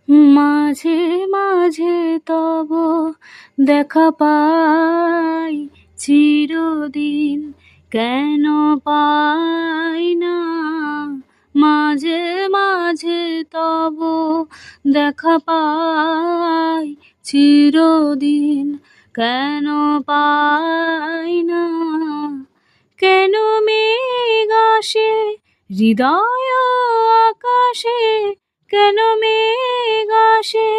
মাঝে মাঝে তব দেখা পাই, চিরদিন কেন পাই না। মাঝে মাঝে তব দেখা পাই, চিরদিন কেন পাই না। কেন মেঘ আসে হৃদয় আকাশে, কেন মেঘ আসে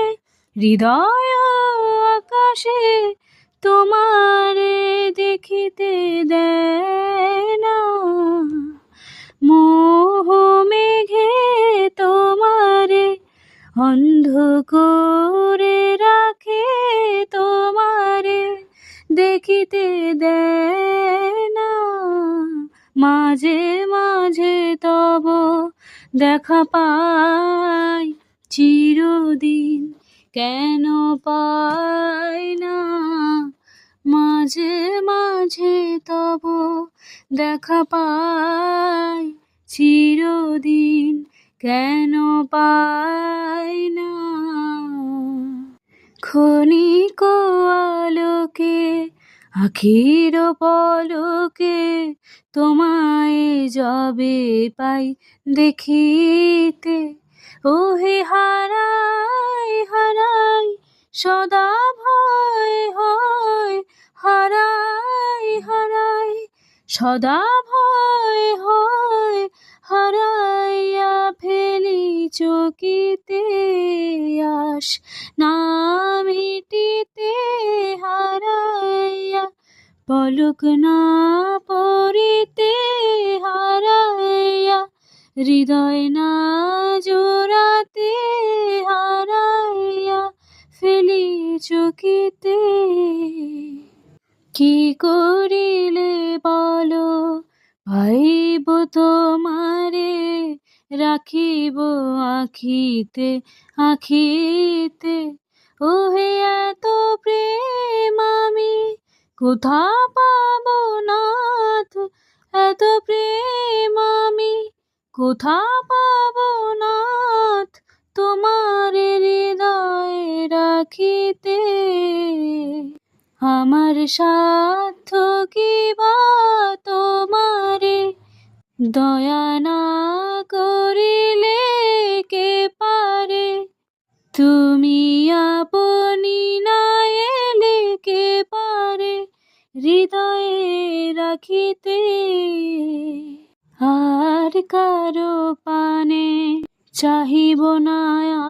হৃদয় আকাশে, তোমারে দেখিতে দেয় না। মোহ মেঘে তোমারে অন্ধ করে রাখে, তোমারে দেখিতে দেয় না। মাঝে মাঝে তব দেখা পাই, চিরদিন কেন পাই না। মাঝে মাঝে তব দেখা পাই, চিরদিন কেন পাই না। ক্ষণিক আলোকে আখির পলকে, তোমায় যবে পাই দেখিতে, ওহে হারাই হারাই সদা ভয় হয়। হারাই হারাই সদা ভয় হয়, হারাইয়া ফেলি চকিতে আশ না মিটিতে। হারাইয়া পলক না পড়িতে, হারাইয়া হৃদয় না জোড়াতে, হারাইয়া ফেলি চকিতে। কি করিলে বলো পাইব তোমারে, রাখিব আখিতে আখিতে। ওহে এত প্রেম আমি কোথা পাব নাথ, এত প্রেম আমি কোথা পাব নাথ, তোমার হৃদয়ে রাখিতে। আমার সাধ্য কি বা তোমারে দয়া না করিলে কে পারে। তুমি আপনি না এলে কে পারে হৃদয়ে রাখিতে। আর কারো পানে চাহিব না